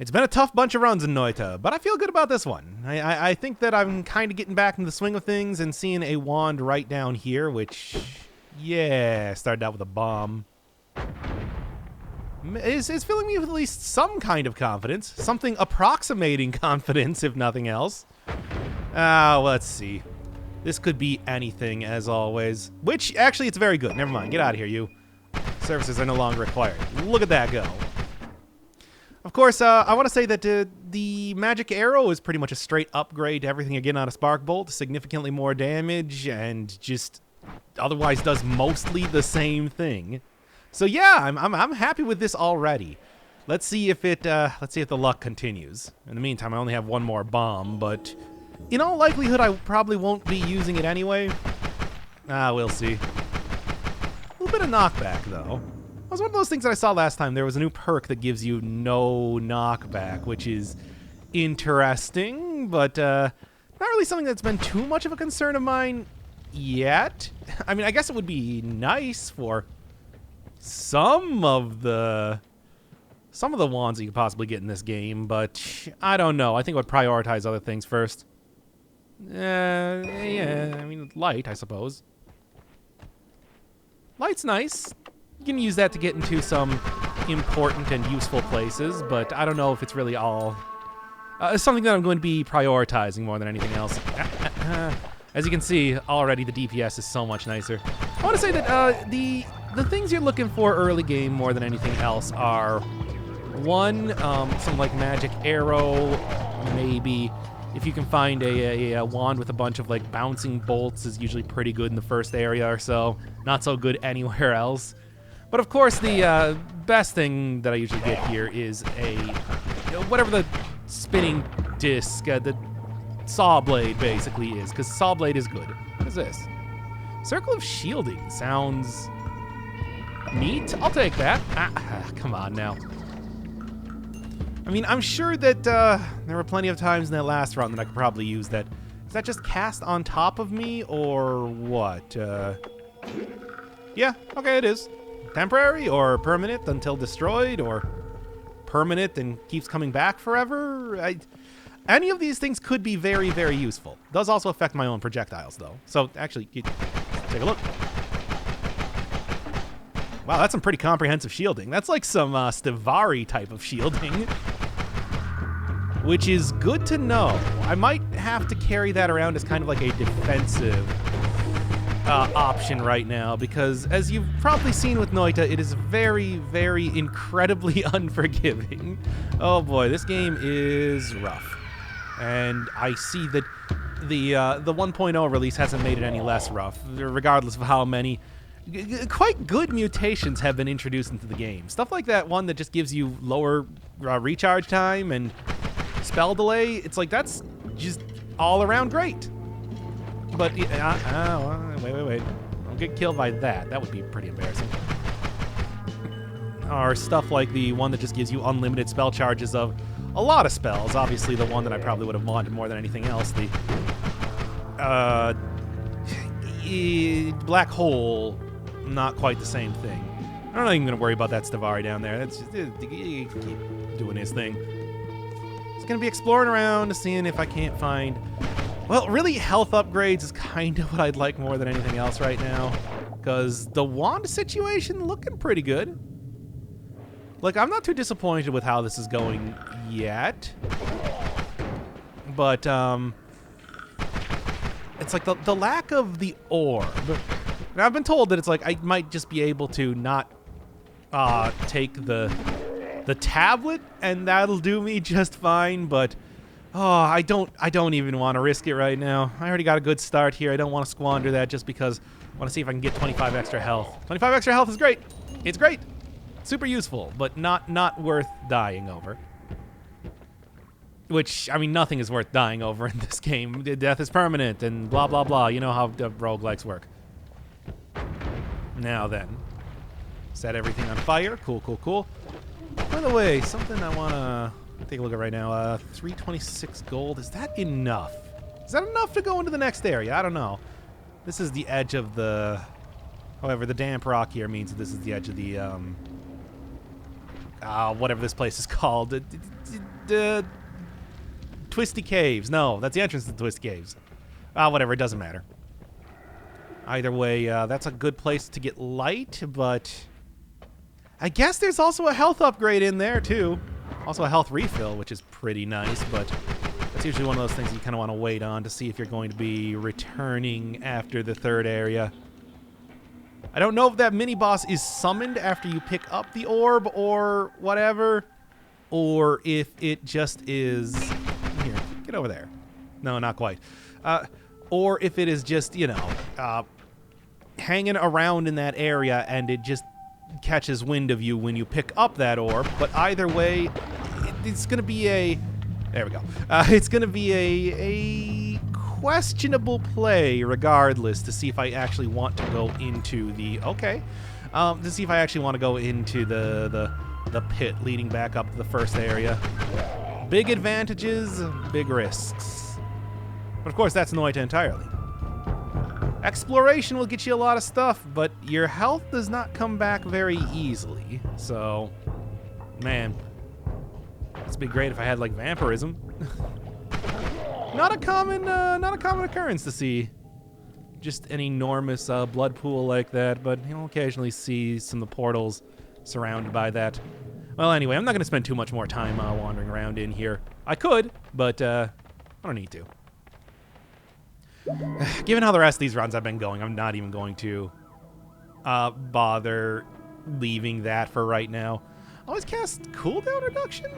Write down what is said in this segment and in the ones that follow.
It's been a tough bunch of runs in Noita, but I feel good about this one. I think that I'm kind of getting back into the swing of things and seeing a wand right down here, which, yeah, started out with a bomb. Is filling me with at least some kind of confidence. Something approximating confidence, if nothing else. Let's see. This could be anything, as always. Which, actually, it's very good. Never mind. Get out of here, you. Services are no longer required. Look at that go. Of course, I want to say that the magic arrow is pretty much a straight upgrade to everything you're getting out of Spark Bolt. Significantly more damage and just otherwise does mostly the same thing. So yeah, I'm happy with this already. Let's see if the luck continues. In the meantime, I only have one more bomb, but in all likelihood, I probably won't be using it anyway. We'll see. A little bit of knockback, though. It was one of those things that I saw last time. There was a new perk that gives you no knockback, which is interesting, but not really something that's been too much of a concern of mine yet. I mean, I guess it would be nice for some of the wands that you could possibly get in this game, but I don't know. I think I would prioritize other things first. Yeah, I mean, light, I suppose. Light's nice. You can use that to get into some important and useful places, but I don't know if it's really all... it's something that I'm going to be prioritizing more than anything else. As you can see, already the DPS is so much nicer. I want to say that the things you're looking for early game more than anything else are, one, some like magic arrow, maybe. If you can find a wand with a bunch of like bouncing bolts is usually pretty good in the first area or so. Not so good anywhere else. But of course, the best thing that I usually get here is whatever the spinning disc, the saw blade basically is, because saw blade is good. What is this? Circle of Shielding sounds neat. I'll take that. Come on now. I mean, I'm sure that there were plenty of times in that last run that I could probably use that. Is that just cast on top of me, or what? Yeah, okay, it is. Temporary or permanent until destroyed, or permanent and keeps coming back forever? Any of these things could be very, very useful. Does also affect my own projectiles, though. So, actually, take a look. Wow, that's some pretty comprehensive shielding. That's like some Stivari type of shielding. Which is good to know. I might have to carry that around as kind of like a defensive option right now, because as you've probably seen with Noita, it is very, very incredibly unforgiving. Oh boy, this game is rough. And I see that the 1.0 release hasn't made it any less rough, regardless of how many quite good mutations have been introduced into the game. Stuff like that one that just gives you lower recharge time and spell delay. It's like, that's just all around great. But, wait. Don't get killed by that. That would be pretty embarrassing. Or stuff like the one that just gives you unlimited spell charges of a lot of spells. Obviously, the one that I probably would have wanted more than anything else. The black hole, not quite the same thing. I'm not even going to worry about that Stivari down there. That's just, keep doing his thing. Just going to be exploring around, seeing if I can't find... Well, really, health upgrades is kind of what I'd like more than anything else right now, because the wand situation looking pretty good. Like, I'm not too disappointed with how this is going yet, but it's like the lack of the orb. Now, I've been told that it's like I might just be able to not take the tablet, and that'll do me just fine, but... Oh, I don't even want to risk it right now. I already got a good start here. I don't want to squander that just because I want to see if I can get 25 extra health. 25 extra health is great. It's great. Super useful, but not worth dying over. Which, I mean, nothing is worth dying over in this game. Death is permanent and blah, blah, blah. You know how roguelikes work. Now then. Set everything on fire. Cool, cool, cool. By the way, something I want to... take a look at right now. 326 gold. Is that enough? Is that enough to go into the next area? I don't know. This is the edge of the... However, the damp rock here means that this is the edge of the... whatever this place is called. Twisty Caves. No, that's the entrance to the Twisty Caves. Whatever, it doesn't matter. Either way, that's a good place to get light, but I guess there's also a health upgrade in there, too. Also a health refill, which is pretty nice, but that's usually one of those things you kind of want to wait on to see if you're going to be returning after the third area. I don't know if that mini-boss is summoned after you pick up the orb or whatever, or if it just is... Here, get over there. No, not quite. Or if it is just, you know, hanging around in that area and it just catches wind of you when you pick up that orb. But either way, it's going to be a... There we go. It's going to be a questionable play regardless to see if I actually want to go into the... Okay. To see if I actually want to go into the pit leading back up to the first area. Big advantages, big risks. But of course, that's Noita entirely. Exploration will get you a lot of stuff, but your health does not come back very easily. So, man, it'd be great if I had like vampirism. Not a common occurrence to see just an enormous blood pool like that, but you'll occasionally see some of the portals surrounded by that. Well, anyway, I'm not going to spend too much more time wandering around in here. I could, but I don't need to. Given how the rest of these runs have been going, I'm not even going to bother leaving that for right now. Always cast cooldown reduction?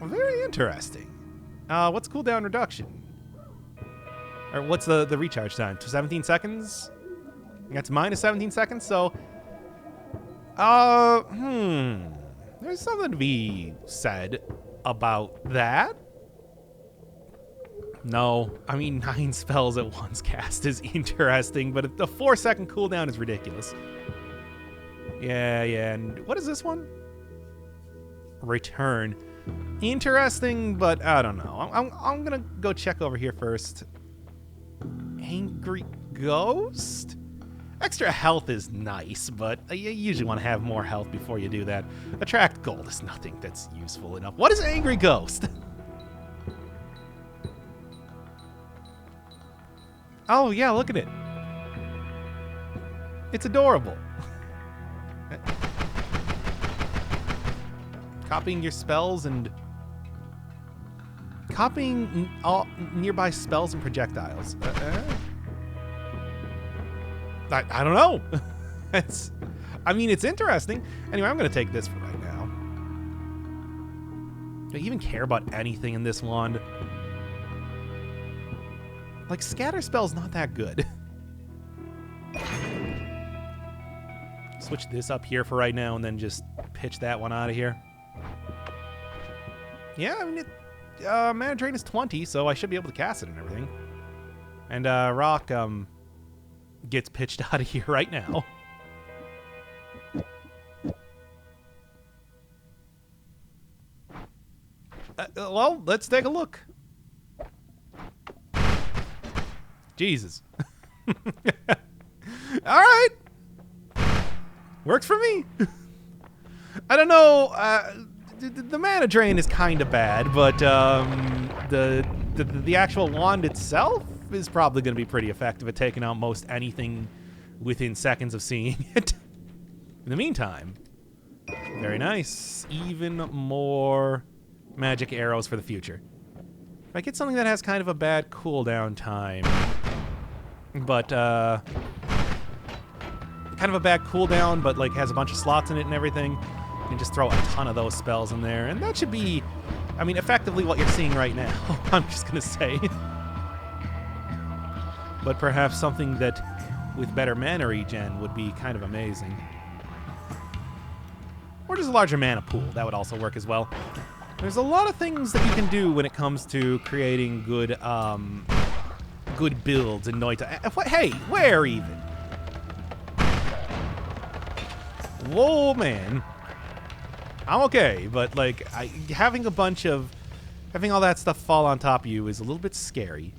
Very interesting. What's cooldown reduction? Or what's the recharge time? 17 seconds? That's minus 17 seconds, so... There's something to be said about that. No, I mean 9 spells at once cast is interesting, but the 4-second cooldown is ridiculous. Yeah, and what is this one? Return. Interesting, but I don't know. I'm gonna go check over here first. Angry Ghost? Extra health is nice, but you usually want to have more health before you do that. Attract gold is nothing that's useful enough. What is Angry Ghost? Oh, yeah, look at it. It's adorable. Copying your spells and... Copying all nearby spells and projectiles. I don't know. I mean, it's interesting. Anyway, I'm going to take this for right now. Do I even care about anything in this wand? Like, scatter spell's not that good. Switch this up here for right now and then just pitch that one out of here. Yeah, I mean, mana drain is 20, so I should be able to cast it and everything. And rock gets pitched out of here right now. Well, let's take a look. Jesus. All right. Works for me. I don't know. The mana drain is kind of bad, but the actual wand itself is probably going to be pretty effective at taking out most anything within seconds of seeing it. In the meantime, very nice. Even more magic arrows for the future. If I get something that has kind of a bad cooldown time, but kind of a bad cooldown, but like has a bunch of slots in it and everything, you can just throw a ton of those spells in there, and that should be, I mean, effectively what you're seeing right now. I'm just gonna say. But perhaps something that, with better mana regen, would be kind of amazing. Or just a larger mana pool. That would also work as well. There's a lot of things that you can do when it comes to creating good, good builds in Noita. Hey, where even? Whoa, man. I'm okay, but like having all that stuff fall on top of you is a little bit scary.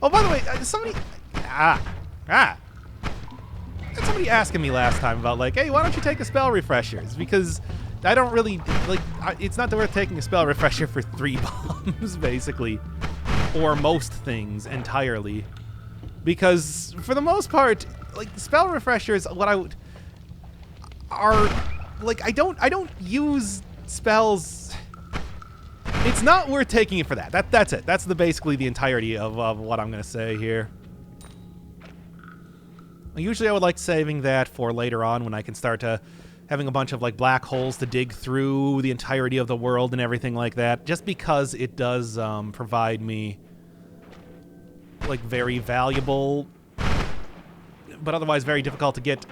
Oh, by the way, somebody had somebody asking me last time about like, hey, why don't you take the spell refreshers? Because I don't really, like, it's not worth taking a spell refresher for 3 bombs, basically. Or most things entirely. Because, for the most part, like, spell refreshers, what I would... are... like, I don't use spells... It's not worth taking it for that. That's it. That's basically the entirety of what I'm going to say here. Usually I would like saving that for later on when I can start having a bunch of like black holes to dig through the entirety of the world and everything like that, just because it does provide me like very valuable but otherwise very difficult to get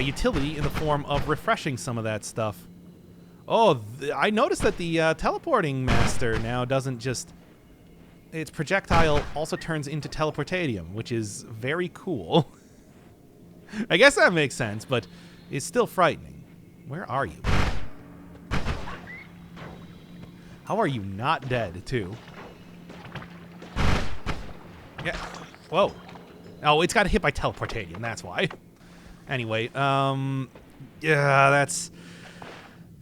utility in the form of refreshing some of that stuff. Oh, I noticed that the teleporting master now doesn't just... Its projectile also turns into teleportadium, which is very cool. I guess that makes sense, but it's still frightening. Where are you? How are you not dead, too? Yeah. Whoa. Oh, it's got hit by teleportadium, that's why. Anyway, yeah, that's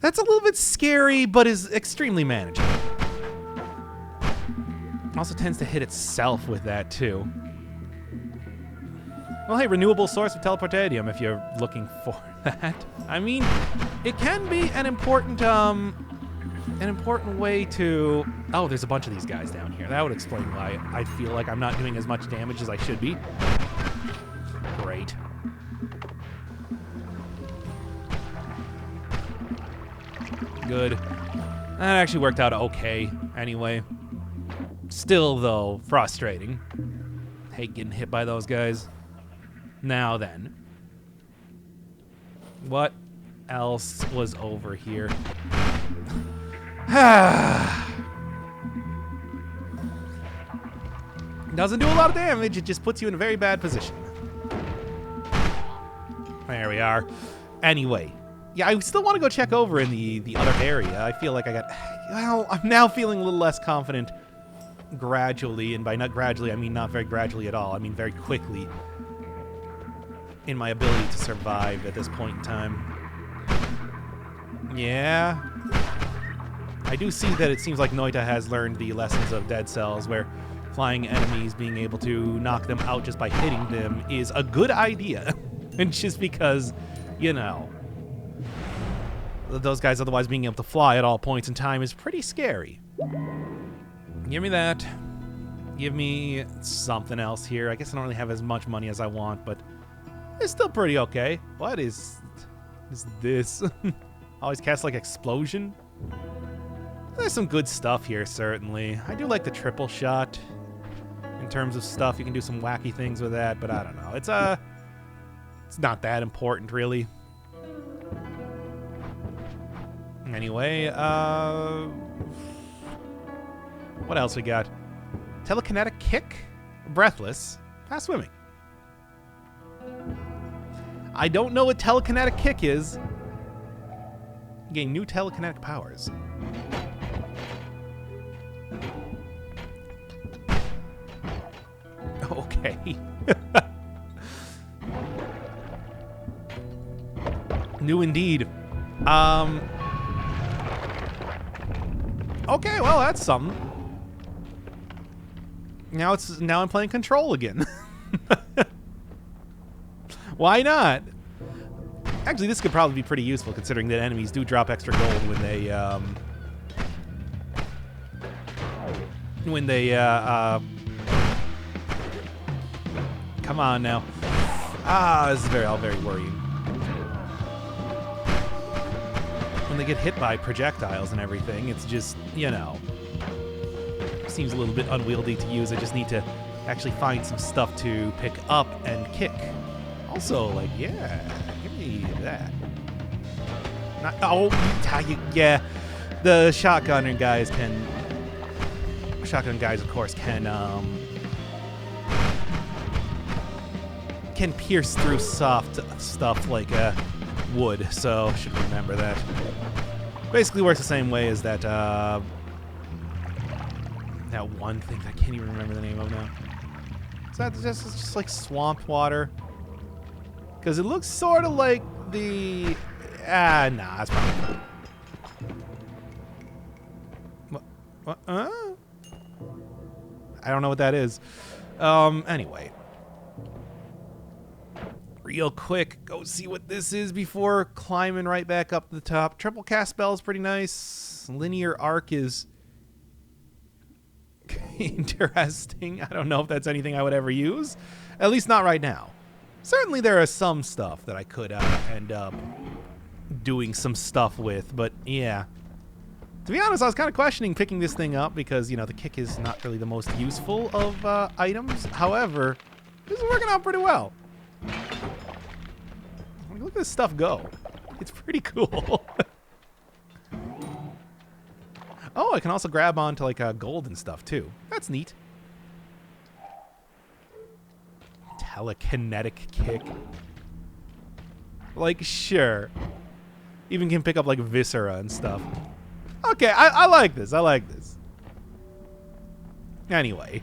a little bit scary, but is extremely manageable. Also tends to hit itself with that, too. Well, hey, renewable source of teleportadium if you're looking for that. I mean, it can be an important way to... Oh, there's a bunch of these guys down here. That would explain why I feel like I'm not doing as much damage as I should be. Great. Good. That actually worked out okay, anyway. Still, though, frustrating. Hate getting hit by those guys. Now then. What else was over here? Doesn't do a lot of damage, it just puts you in a very bad position. There we are. Anyway. Yeah, I still want to go check over in the other area. I feel like I got... Well, I'm now feeling a little less confident gradually, and by not gradually, I mean not very gradually at all. I mean very quickly in my ability to survive at this point in time. Yeah. I do see that it seems like Noita has learned the lessons of Dead Cells, where flying enemies, being able to knock them out just by hitting them is a good idea. And just because, you know, those guys otherwise being able to fly at all points in time is pretty scary. Give me that. Give me something else here. I guess I don't really have as much money as I want, but it's still pretty okay. What is this? Always cast like explosion. There's some good stuff here, certainly. I do like the triple shot in terms of stuff. You can do some wacky things with that, but I don't know. It's not that important, really. Anyway, what else we got? Telekinetic kick, breathless, fast swimming. I don't know what telekinetic kick is. Gain new telekinetic powers. Okay. New indeed. Okay, well, that's something. Now I'm playing control again. Why not? Actually, this could probably be pretty useful considering that enemies do drop extra gold when they come on now. This is all very worrying. When they get hit by projectiles and everything, it's just, you know, seems a little bit unwieldy to use. I just need to actually find some stuff to pick up and kick. Also, like, yeah, give me that. Not, oh, yeah, the shotgun guys, of course, can pierce through soft stuff like wood, so should remember that. Basically works the same way as that that one thing that I can't even remember the name of now. Is that just like swamp water? Because it looks sort of like the Nah, that's probably... What? I don't know what that is. Anyway. Real quick, go see what this is before climbing right back up to the top. Triple cast spell is pretty nice. Linear arc is interesting. I don't know if that's anything I would ever use. At least not right now. Certainly there is some stuff that I could end up doing some stuff with, but yeah. To be honest, I was kind of questioning picking this thing up because, you know, the kick is not really the most useful of items. However, this is working out pretty well. Look at this stuff go. It's pretty cool. Oh, I can also grab onto like gold and stuff too. That's neat. Telekinetic kick. Like, sure. Even can pick up like viscera and stuff. Okay, I like this. I like this. Anyway,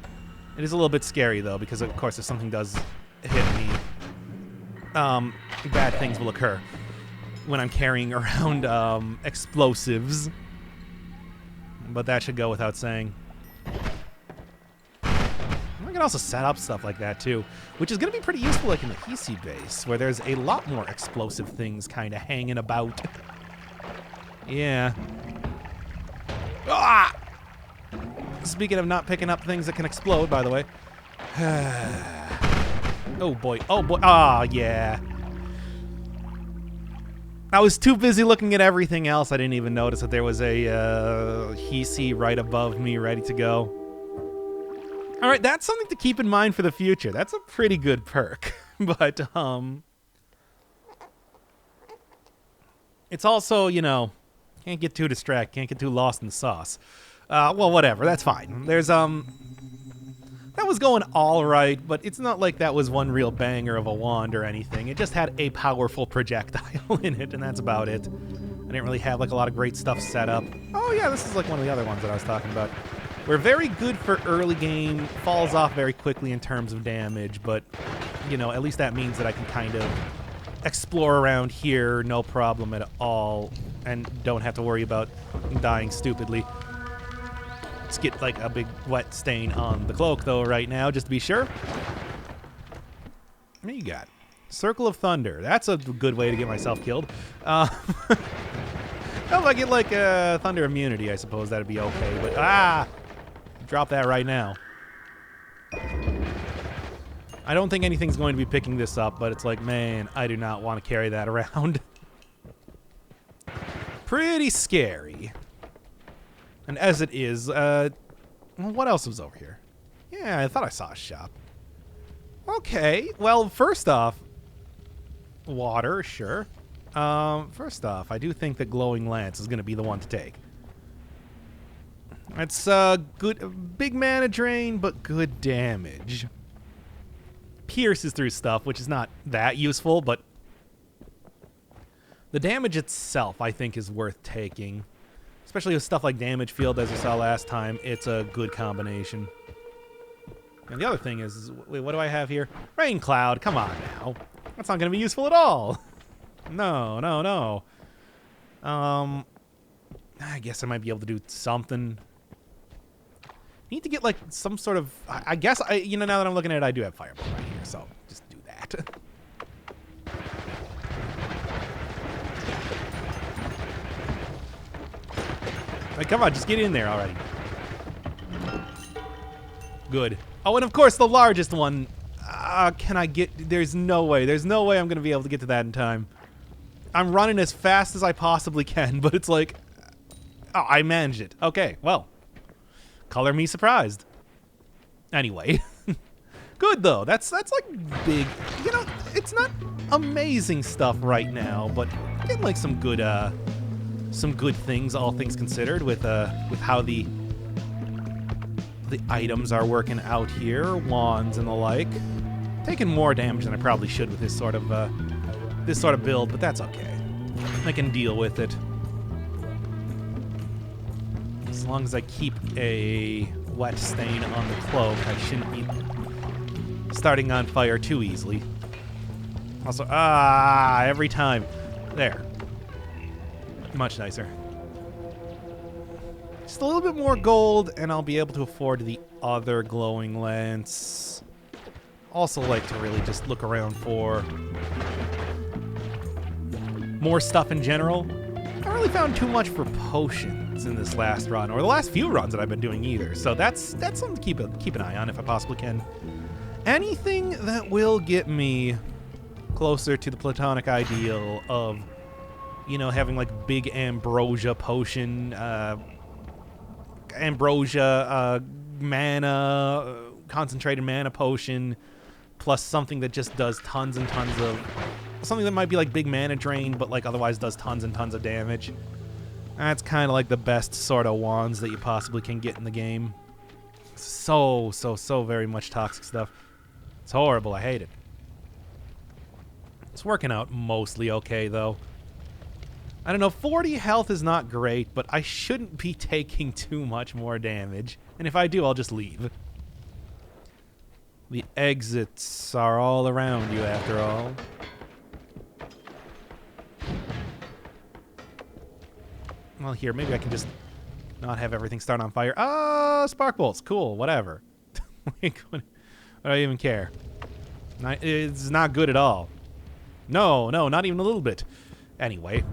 it is a little bit scary though because of course if something does hit me, bad things will occur when I'm carrying around explosives. But that should go without saying. I can also set up stuff like that too, which is going to be pretty useful like in the PC base, where there's a lot more explosive things kind of hanging about. Yeah. Ah! Speaking of not picking up things that can explode, by the way. Oh boy, oh boy, ah, yeah. I was too busy looking at everything else, I didn't even notice that there was a Hisi right above me ready to go. Alright, that's something to keep in mind for the future. That's a pretty good perk. But, it's also, you know, can't get too distracted, can't get too lost in the sauce. Well, whatever, that's fine. There's, that was going all right, but it's not like that was one real banger of a wand or anything. It just had a powerful projectile in it, and that's about it. I didn't really have like a lot of great stuff set up. Oh yeah, this is like one of the other ones that I was talking about. We're very good for early game, falls off very quickly in terms of damage, but, you know, at least that means that I can kind of explore around here, no problem at all, and don't have to worry about dying stupidly. Let's get like a big wet stain on the cloak though right now, just to be sure. What do you got? Circle of Thunder. That's a good way to get myself killed. If I get like thunder immunity, I suppose that'd be okay. But drop that right now. I don't think anything's going to be picking this up, but it's like, man, I do not want to carry that around. Pretty scary. And as it is, well, what else was over here? Yeah, I thought I saw a shop. Okay, well, first off, water, sure. First off, I do think that Glowing Lance is going to be the one to take. It's good, big mana drain, but good damage. Pierces through stuff, which is not that useful, but the damage itself, I think, is worth taking. Especially with stuff like Damage Field, as we saw last time, it's a good combination. And the other thing is, wait, what do I have here? Rain Cloud, come on now. That's not going to be useful at all. No, no, no. I guess I might be able to do something. Need to get like some sort of, I guess, you know, now that I'm looking at it, I do have Fireball right here, so just do that. Like, come on, just get in there already. Good. Oh, and of course, the largest one. Can I get... There's no way. There's no way I'm going to be able to get to that in time. I'm running as fast as I possibly can, but it's like... Oh, I managed it. Okay, well. Color me surprised. Anyway. Good, though. That's like big... You know, it's not amazing stuff right now, but getting like some good things, all things considered, with how the items are working out here, wands and the like. Taking more damage than I probably should with this sort of build, but that's okay. I can deal with it. As long as I keep a wet stain on the cloak, I shouldn't be starting on fire too easily. Also, every time. There. Much nicer. Just a little bit more gold, and I'll be able to afford the other glowing lance. Also like to really just look around for more stuff in general. I haven't really found too much for potions in this last run, or the last few runs that I've been doing either. So that's something to keep an eye on if I possibly can. Anything that will get me closer to the platonic ideal of, you know, having like big ambrosia potion, mana, concentrated mana potion, plus something that just does tons and tons of, something that might be like big mana drain, but like otherwise does tons and tons of damage. That's kind of like the best sort of wands that you possibly can get in the game. So very much toxic stuff. It's horrible. I hate it. It's working out mostly okay, though. I don't know, 40 health is not great, but I shouldn't be taking too much more damage. And if I do, I'll just leave. The exits are all around you, after all. Well, here, maybe I can just not have everything start on fire. Ah, spark bolts. Cool, whatever. Like, what do I even care? It's not good at all. No, not even a little bit. Anyway.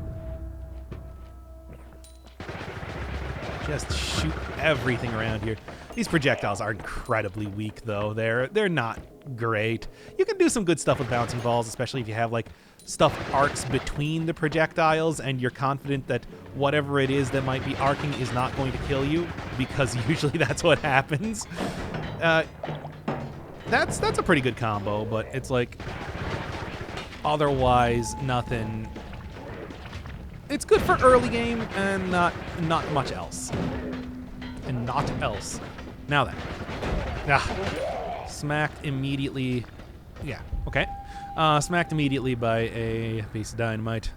Just shoot everything around here. These projectiles are incredibly weak, though. They're not great. You can do some good stuff with bouncing balls, especially if you have, like, stuff arcs between the projectiles and you're confident that whatever it is that might be arcing is not going to kill you, because usually that's what happens. That's a pretty good combo, but it's like otherwise nothing. It's good for early game and not much else. And not else. Now then. Smacked immediately. Yeah, okay. Smacked immediately by a piece of dynamite.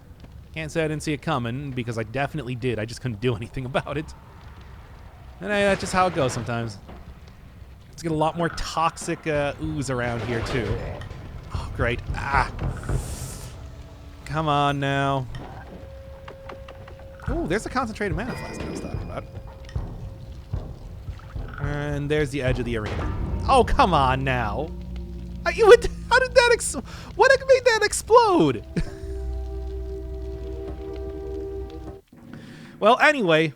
Can't say I didn't see it coming, because I definitely did. I just couldn't do anything about it. And that's just how it goes sometimes. Let's get a lot more toxic ooze around here, too. Oh, great. Come on now. Ooh, there's the concentrated mana flask I was talking about. And there's the edge of the arena. Oh, come on now. How did that what made that explode? Well, anyway.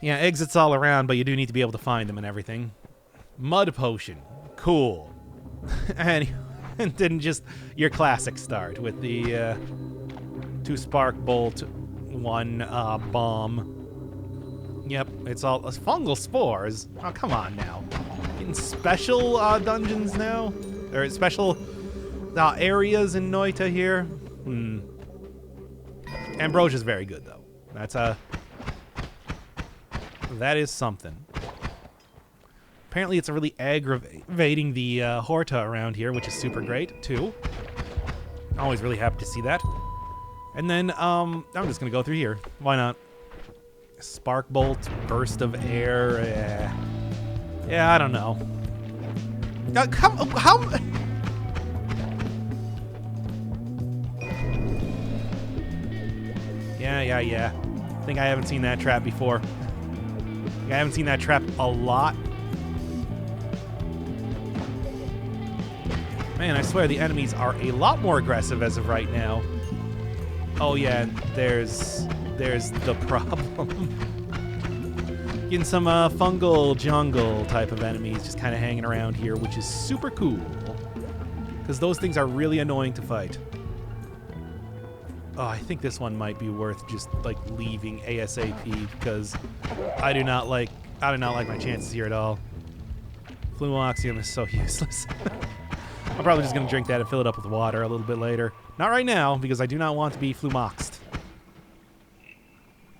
Yeah, exits all around, but you do need to be able to find them and everything. Mud potion. Cool. And then just your classic start with the 2 spark bolt, 1 bomb. Yep, it's all fungal spores. Oh, come on now. Getting special dungeons now? Or special areas in Noita here? Ambrosia's very good, though. That is something. Apparently it's really aggravating the Horta around here, which is super great, too. Always really happy to see that. And then, I'm just gonna go through here. Why not? Spark bolt, burst of air. Yeah, I don't know. How? Yeah. I think I haven't seen that trap before. I haven't seen that trap a lot. Man, I swear the enemies are a lot more aggressive as of right now. Oh yeah, there's the problem. Getting some fungal jungle type of enemies just kind of hanging around here, which is super cool. Because those things are really annoying to fight. Oh, I think this one might be worth just like leaving ASAP, because I do not like my chances here at all. Fluoxyum is so useless. I'm probably just gonna drink that and fill it up with water a little bit later. Not right now, because I do not want to be flumoxed.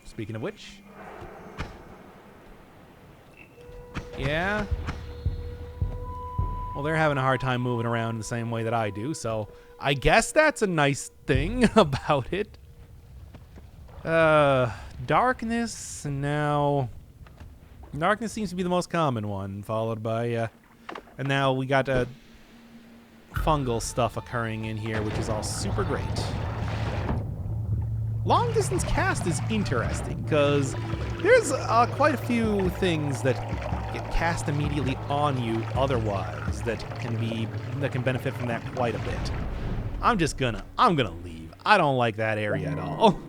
Speaking of which. Yeah. Well, they're having a hard time moving around the same way that I do, so I guess that's a nice thing about it. Darkness, and now... Darkness seems to be the most common one, followed by, and now we got, fungal stuff occurring in here, which is all super great. Long distance cast is interesting because there's quite a few things that get cast immediately on you otherwise that can benefit from that quite a bit. I'm gonna leave. I don't like that area at all.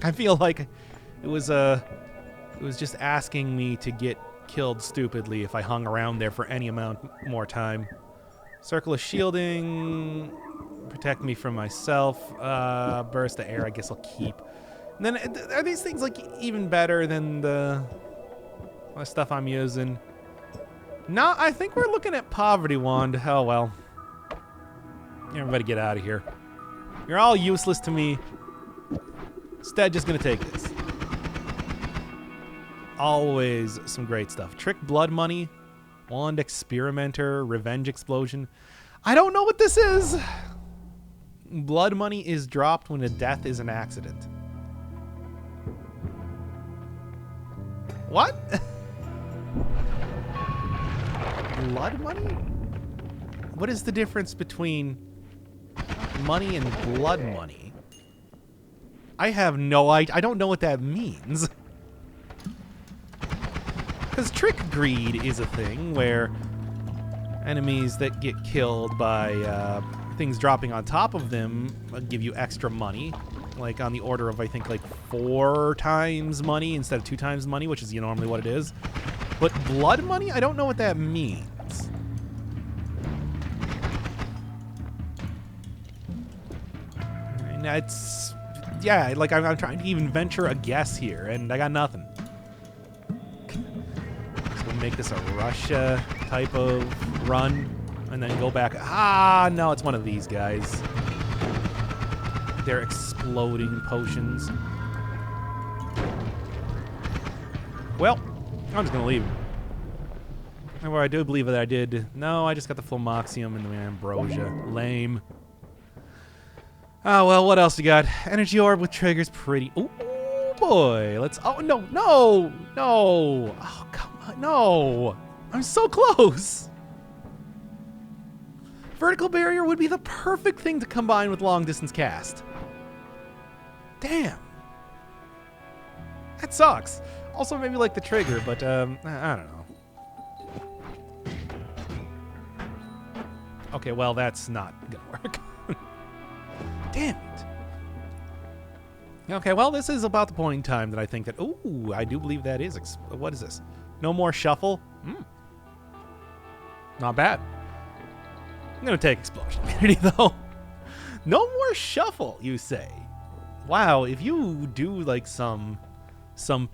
I feel like it was just asking me to get killed stupidly if I hung around there for any amount more time. Circle of shielding, protect me from myself. Burst of air, I guess I'll keep. And then, are these things like even better than the stuff I'm using? No, I think we're looking at Poverty Wand. Oh well. Everybody get out of here. You're all useless to me. Instead, just gonna take this. Always some great stuff. Trick Blood Money, Wand Experimenter, Revenge Explosion. I don't know what this is. Blood Money is dropped when a death is an accident. What? Blood Money? What is the difference between money and blood money? I have no idea. I don't know what that means. Because Trick Greed is a thing where enemies that get killed by things dropping on top of them give you extra money. Like on the order of, I think, like 4 times money instead of 2 times money, which is normally what it is. But blood money? I don't know what that means. And it's... yeah, like I'm trying to even venture a guess here, and I got nothing. Make this a Russia type of run and then go back. Ah, no, it's one of these guys. They're exploding potions. Well, I'm just gonna leave. Or I do believe that I did. No, I just got the Phlomoxium and the Ambrosia. Lame. Oh, well, what else you got? Energy Orb with triggers, pretty. Ooh, boy. Let's. Oh, no, no, no. Oh, come on. No. I'm so close. Vertical Barrier would be the perfect thing to combine with long distance cast. Damn. That sucks. Also, maybe like the trigger, but I don't know. Okay, well, that's not gonna work. Damn it. Okay, well, this is about the point in time that I think that... Ooh, I do believe that is... what is this? No more shuffle? Not bad. I'm going to take Explosion Immunity, though. No more shuffle, you say? Wow, if you do, like, some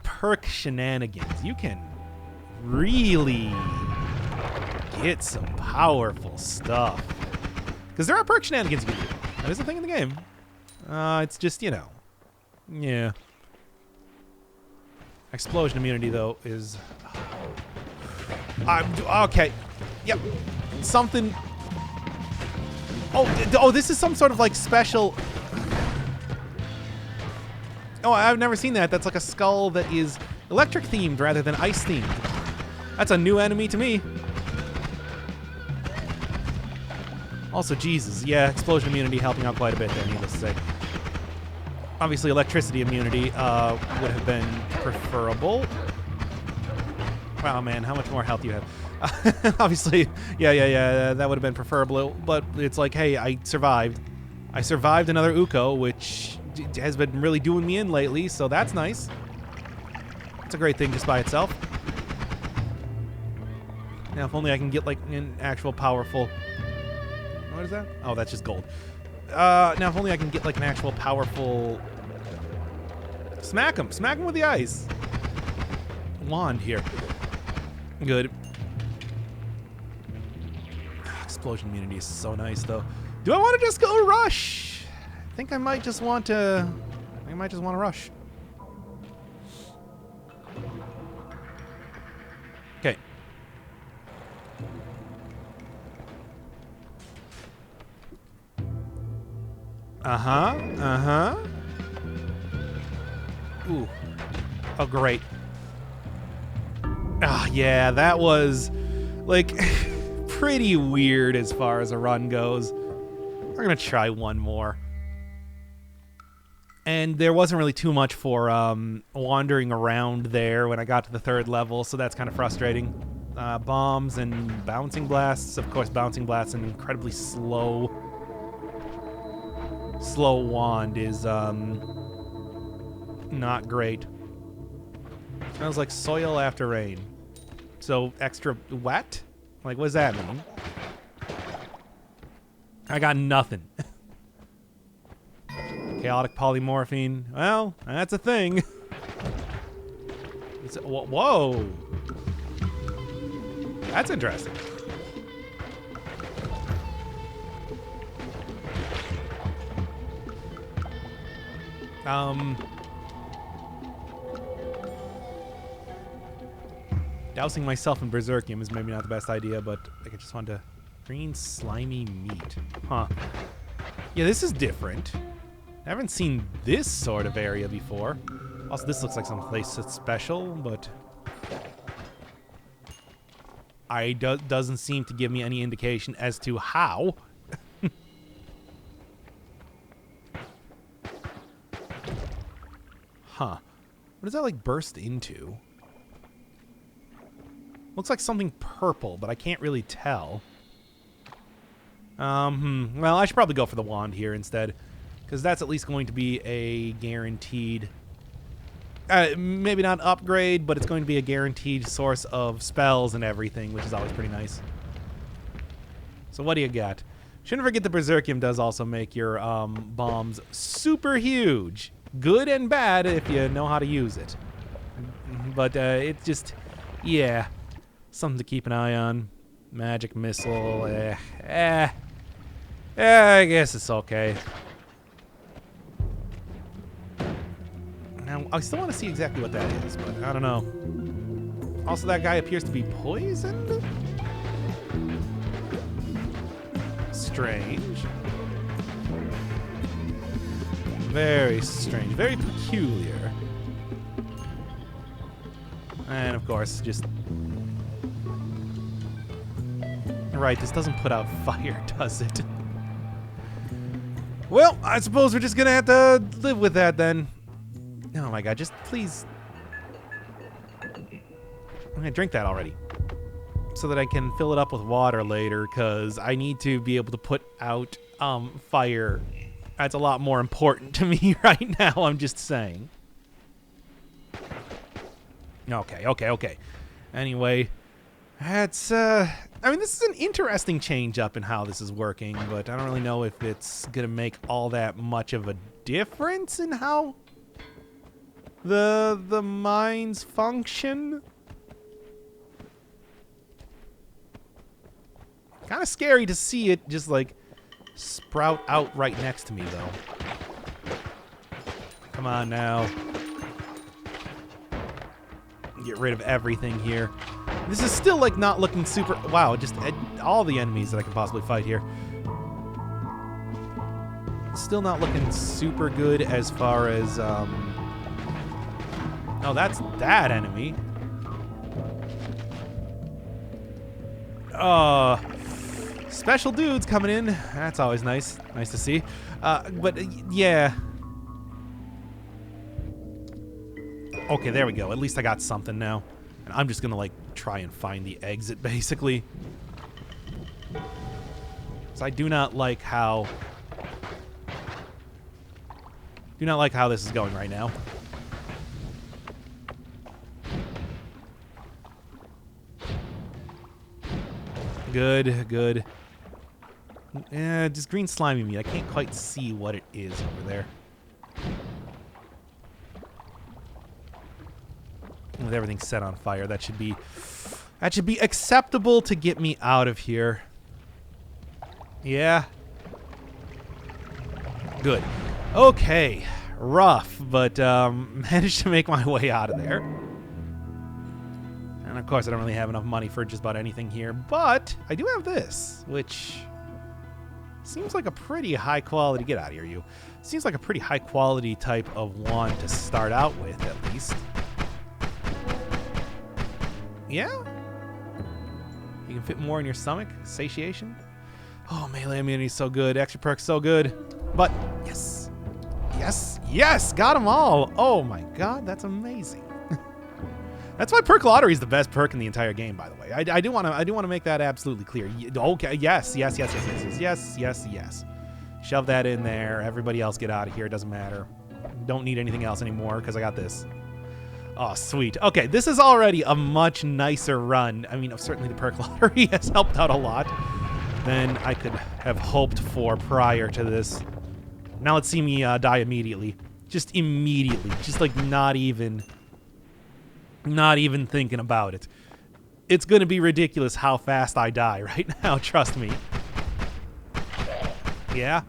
perk shenanigans, you can really get some powerful stuff. Because there are perk shenanigans you can do. That is the thing in the game. It's just, you know. Yeah. Explosion immunity, though, is... okay. Yep. Something... Oh, this is some sort of, like, special... Oh, I've never seen that. That's like a skull that is electric-themed rather than ice-themed. That's a new enemy to me. Also, Jesus, yeah, explosion immunity helping out quite a bit there, needless to say. Obviously, electricity immunity would have been preferable. Wow, man, how much more health do you have? Obviously, yeah, that would have been preferable, but it's like, hey, I survived. I survived another Uko, which has been really doing me in lately, so that's nice. It's a great thing just by itself. Now, if only I can get, like, an actual powerful... What is that? Oh, that's just gold. Now, if only I can get, like, an actual powerful... Smack him! Smack him with the ice! Wand here. Good. Explosion immunity is so nice, though. Do I want to just go rush? I think I might just want to... rush. Okay. Ooh. Oh, great. Ah, yeah, that was, like, pretty weird as far as a run goes. We're gonna try one more. And there wasn't really too much for wandering around there when I got to the 3rd level, so that's kind of frustrating. Bombs and bouncing blasts. Of course, bouncing blasts, an incredibly slow wand is not great. Smells like soil after rain. So extra wet? Like, what does that mean? I got nothing. Chaotic polymorphine. Well, that's a thing. Whoa. That's interesting. Dousing myself in berserkium is maybe not the best idea, but I just want to... Green slimy meat. Huh. Yeah, this is different. I haven't seen this sort of area before. Also, this looks like some place that's special, but... doesn't seem to give me any indication as to how. Huh. What does that, like, burst into? Looks like something purple, but I can't really tell. Well, I should probably go for the wand here instead, because that's at least going to be a guaranteed... maybe not upgrade, but it's going to be a guaranteed source of spells and everything, which is always pretty nice. So what do you got? Shouldn't forget the berserkium does also make your bombs super huge. Good and bad if you know how to use it. But it's just, yeah, something to keep an eye on. Magic missile, I guess it's okay. Now, I still want to see exactly what that is, but I don't know. Also, that guy appears to be poisoned? Strange. Very strange. Very peculiar. And, of course, just... Right, this doesn't put out fire, does it? Well, I suppose we're just gonna have to live with that, then. Oh my god, just please... I'm gonna drink that already. So that I can fill it up with water later, because I need to be able to put out fire. That's a lot more important to me right now, I'm just saying. Okay. Anyway, that's... I mean, this is an interesting change up in how this is working, but I don't really know if it's gonna make all that much of a difference in how the mines function. Kind of scary to see it just like sprout out right next to me, though. Come on now. Get rid of everything here. This is still like not looking super... Wow, just all the enemies that I can possibly fight here. Still not looking super good as far as... Oh, that's that enemy. Special dudes coming in. That's always nice. Nice to see. But, yeah. Okay, there we go. At least I got something now. And I'm just gonna, like, try and find the exit, basically. So I do not like how... this is going right now. Good. Just green slimy meat. I can't quite see what it is over there. With everything set on fire, that should be acceptable to get me out of here. Yeah. Good. Okay. Rough, but managed to make my way out of there. And of course, I don't really have enough money for just about anything here, but I do have this, which seems like a pretty high quality... Get out of here, you. Seems like a pretty high quality type of wand to start out with, at least. Yeah? You can fit more in your stomach? Satiation? Oh, melee immunity is so good. Extra perks so good. But, yes. Yes, got them all. Oh my god, that's amazing. That's why perk lottery is the best perk in the entire game, by the way. I do want to make that absolutely clear. Okay, yes. Shove that in there. Everybody else get out of here. It doesn't matter. Don't need anything else anymore because I got this. Oh, sweet. Okay, this is already a much nicer run. I mean, certainly the perk lottery has helped out a lot than I could have hoped for prior to this. Now let's see me die immediately. Just immediately. Just like not even thinking about it. It's going to be ridiculous how fast I die right now, trust me. Yeah.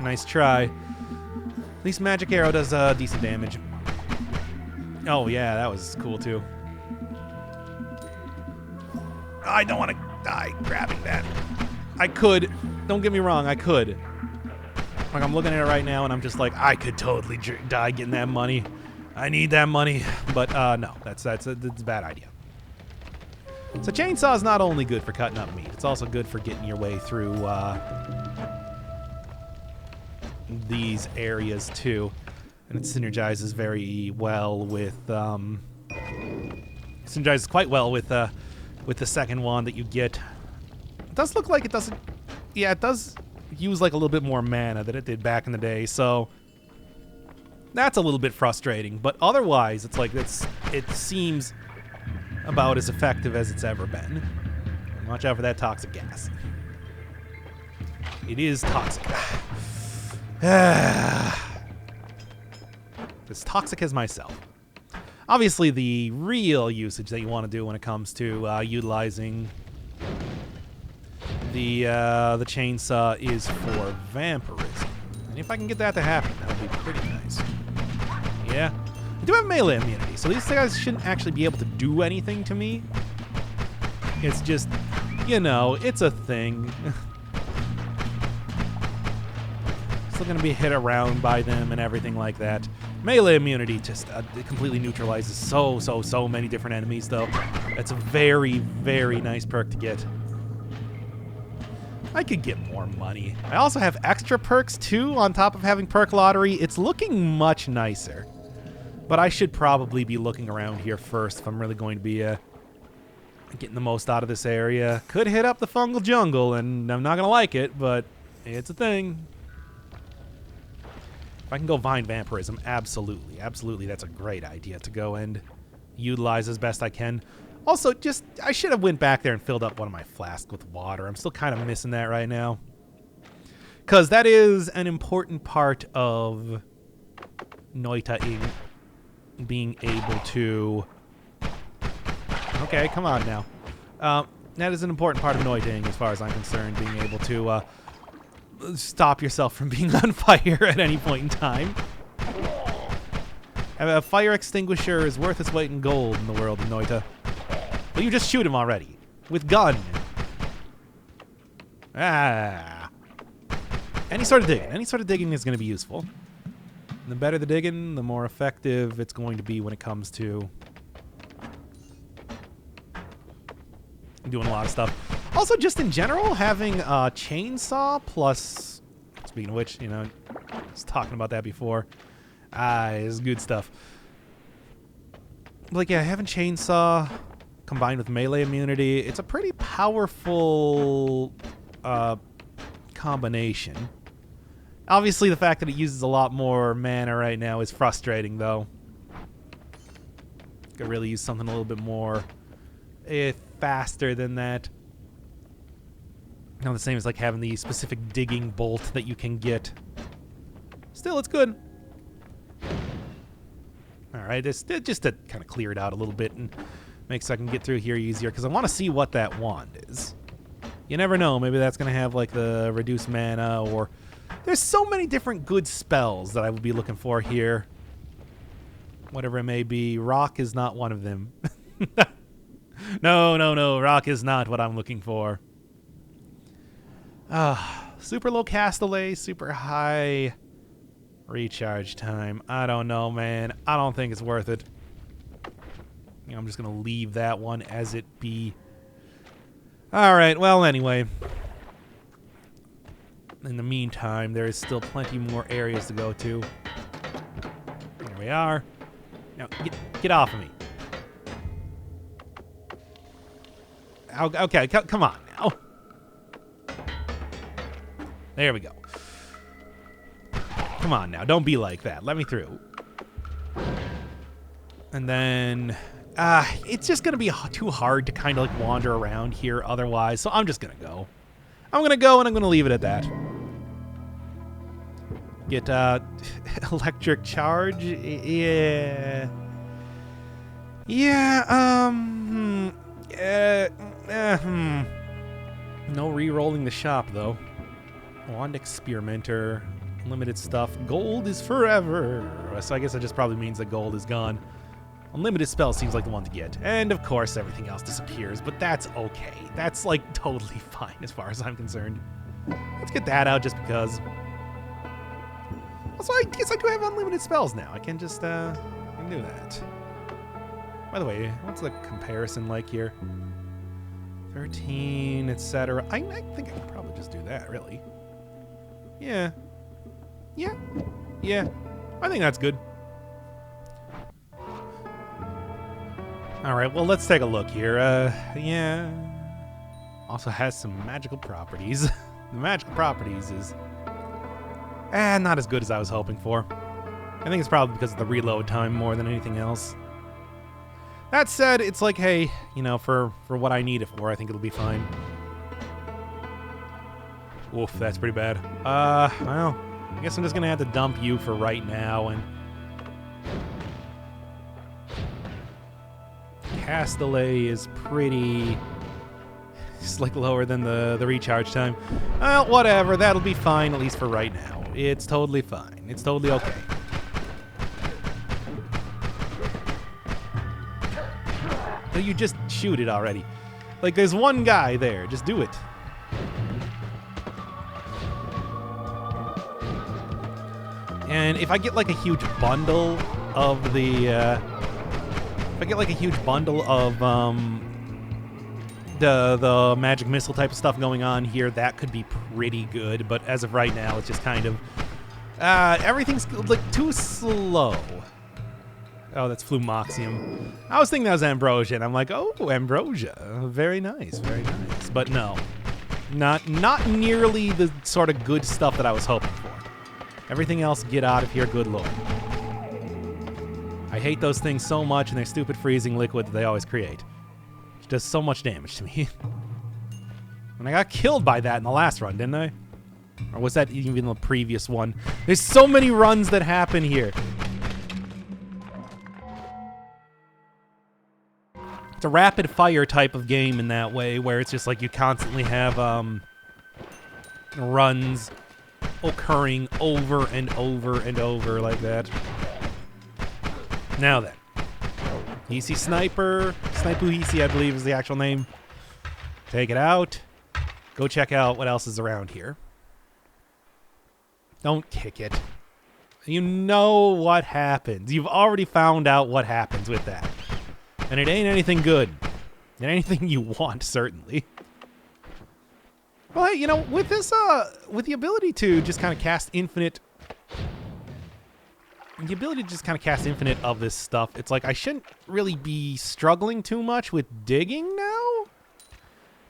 Nice try. At least Magic Arrow does decent damage. Oh, yeah, that was cool, too. I don't want to die grabbing that. I could. Don't get me wrong, I could. Like, I'm looking at it right now, and I'm just like, I could totally die getting that money. I need that money. But, no, that's a bad idea. So chainsaw is not only good for cutting up meat, it's also good for getting your way through these areas too, and it synergizes very well with synergizes quite well with the second one that you get. It does look like it doesn't. Yeah, it does use like a little bit more mana than it did back in the day, so that's a little bit frustrating. But otherwise, it's like it seems about as effective as it's ever been. Watch out for that toxic gas. It is toxic. As toxic as myself. Obviously, the real usage that you want to do when it comes to utilizing the chainsaw is for vampirism. And if I can get that to happen, that would be pretty nice. Yeah. I do have melee immunity, so these guys shouldn't actually be able to do anything to me. It's just, you know, it's a thing. Still gonna be hit around by them and everything like that. Melee immunity just it completely neutralizes so many different enemies, though. That's a very, very nice perk to get. I could get more money. I also have extra perks, too, on top of having perk lottery. It's looking much nicer. But I should probably be looking around here first if I'm really going to be getting the most out of this area. Could hit up the fungal jungle, and I'm not going to like it, but it's a thing. If I can go Vine Vampirism, absolutely. Absolutely, that's a great idea to go and utilize as best I can. Also, I should have went back there and filled up one of my flasks with water. I'm still kind of missing that right now. Because that is an important part of Noita being able to... Okay, come on now. That is an important part of Noiting, as far as I'm concerned, being able to stop yourself from being on fire at any point in time. A fire extinguisher is worth its weight in gold in the world of Noita. Well, you just shoot him already. With gun. Ah. Any sort of digging. Any sort of digging is going to be useful. And the better the digging, the more effective it's going to be when it comes to doing a lot of stuff. Also, just in general, having a chainsaw plus... Speaking of which, you know, I was talking about that before. It's good stuff. Like, yeah, having chainsaw combined with melee immunity, it's a pretty powerful combination. Obviously, the fact that it uses a lot more mana right now is frustrating, though. Could really use something a little bit more faster than that. Not the same as like having the specific digging bolt that you can get. Still, it's good. All right, just to kind of clear it out a little bit and make so I can get through here easier, because I want to see what that wand is. You never know. Maybe that's going to have like the reduced mana, or there's so many different good spells that I would be looking for here. Whatever it may be. Rock is not one of them. No. Rock is not what I'm looking for. Super low cast delay, super high recharge time. I don't know, man. I don't think it's worth it. You know, I'm just going to leave that one as it be. All right, well, anyway. in the meantime, there is still plenty more areas to go to. There we are. Now, get off of me. Okay, come on now. There we go. Come on now, don't be like that. Let me through. And then, it's just gonna be too hard to kind of like wander around here otherwise, so I'm just gonna go. I'm gonna go and I'm gonna leave it at that. Get, electric charge? Yeah. Yeah, no re-rolling the shop, though. Wand experimenter. Unlimited stuff. Gold is forever. So I guess that just probably means that gold is gone. Unlimited spell seems like the one to get. And of course everything else disappears, but that's okay. That's like totally fine as far as I'm concerned. Let's get that out just because. Also, I guess I do have unlimited spells now. I can just I can do that. By the way, what's the comparison like here? 13, etc. I think I could probably just do that, really. Yeah. Yeah. Yeah. I think that's good. Alright, well, let's take a look here. Yeah. Also has some magical properties. The magical properties is... not as good as I was hoping for. I think it's probably because of the reload time more than anything else. That said, it's like, hey, you know, for what I need it for, I think it'll be fine. Woof, that's pretty bad. Well, I guess I'm just gonna have to dump you for right now, and... Cast delay is pretty... It's like lower than the recharge time. Well, whatever, that'll be fine, at least for right now. It's totally fine. It's totally okay. So you just shoot it already. Like, there's one guy there. Just do it. And if I get, like, a huge bundle of the... if I get, like, a huge bundle of, the magic missile type of stuff going on here, that could be pretty good. But as of right now, it's just kind of... everything's, like, too slow. Oh, that's Flumoxium. I was thinking that was Ambrosia, and I'm like, oh, Ambrosia. Very nice, very nice. But no. Not nearly the sort of good stuff that I was hoping for. Everything else, get out of here, good lord. I hate those things so much and their stupid freezing liquid that they always create. It does so much damage to me. And I got killed by that in the last run, didn't I? Or was that even the previous one? There's so many runs that happen here. It's a rapid fire type of game in that way, where it's just like you constantly have runs occurring over and over and over like that. Now then, Hisi Sniper, Snipu Hisi, I believe is the actual name. Take it out. Go check out what else is around here. Don't kick it. You know what happens. You've already found out what happens with that. And it ain't anything good. It ain't anything you want, certainly. Well, hey, you know, with this, with the ability to just kind of cast infinite... The ability to just kind of cast infinite of this stuff, it's like I shouldn't really be struggling too much with digging now.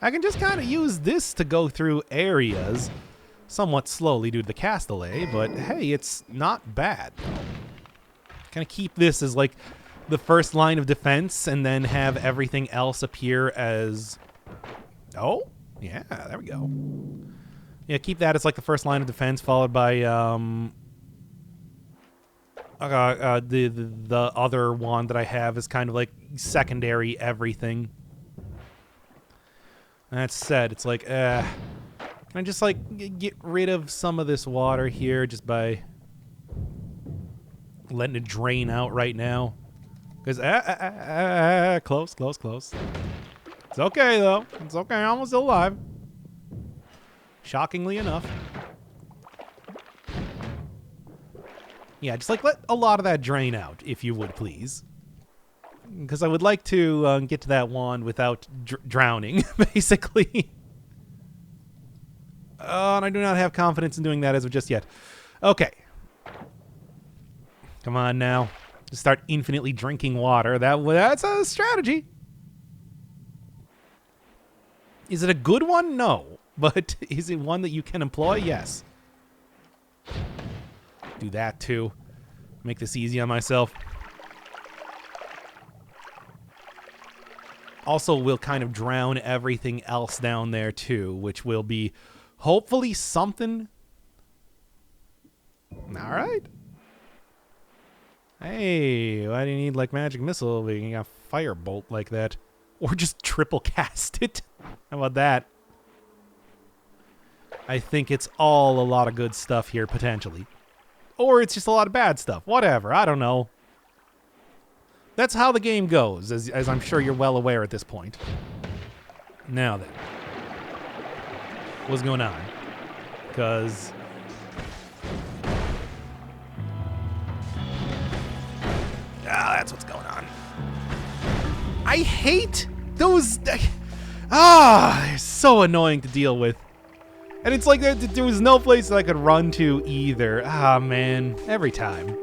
I can just kind of use this to go through areas somewhat slowly due to the cast delay, but hey, it's not bad. Kind of keep this as like the first line of defense and then have everything else appear as... Oh, yeah, there we go. Yeah, keep that as like the first line of defense, followed by the other wand that I have is kind of like secondary everything. That said, it's like, can I just like get rid of some of this water here just by letting it drain out right now? Because, close, close, close. It's okay, though. It's okay. I'm almost still alive. Shockingly enough. Yeah, just, like, let a lot of that drain out, if you would, please. Because I would like to get to that wand without drowning, basically. And I do not have confidence in doing that as of just yet. Okay. Come on now. Just start infinitely drinking water. That's a strategy. Is it a good one? No. But is it one that you can employ? Yes. Do that too. Make this easy on myself. Also, we'll kind of drown everything else down there too, which will be hopefully something. All right. Hey, why do you need like magic missile? We can got firebolt like that, or just triple cast it. How about that? I think it's all a lot of good stuff here potentially, or it's just a lot of bad stuff. Whatever. I don't know. That's how the game goes, as I'm sure you're well aware at this point. Now then, what's going on? Because that's what's going on. I hate those. They're so annoying to deal with. And it's like there was no place that I could run to either. Ah, man, every time.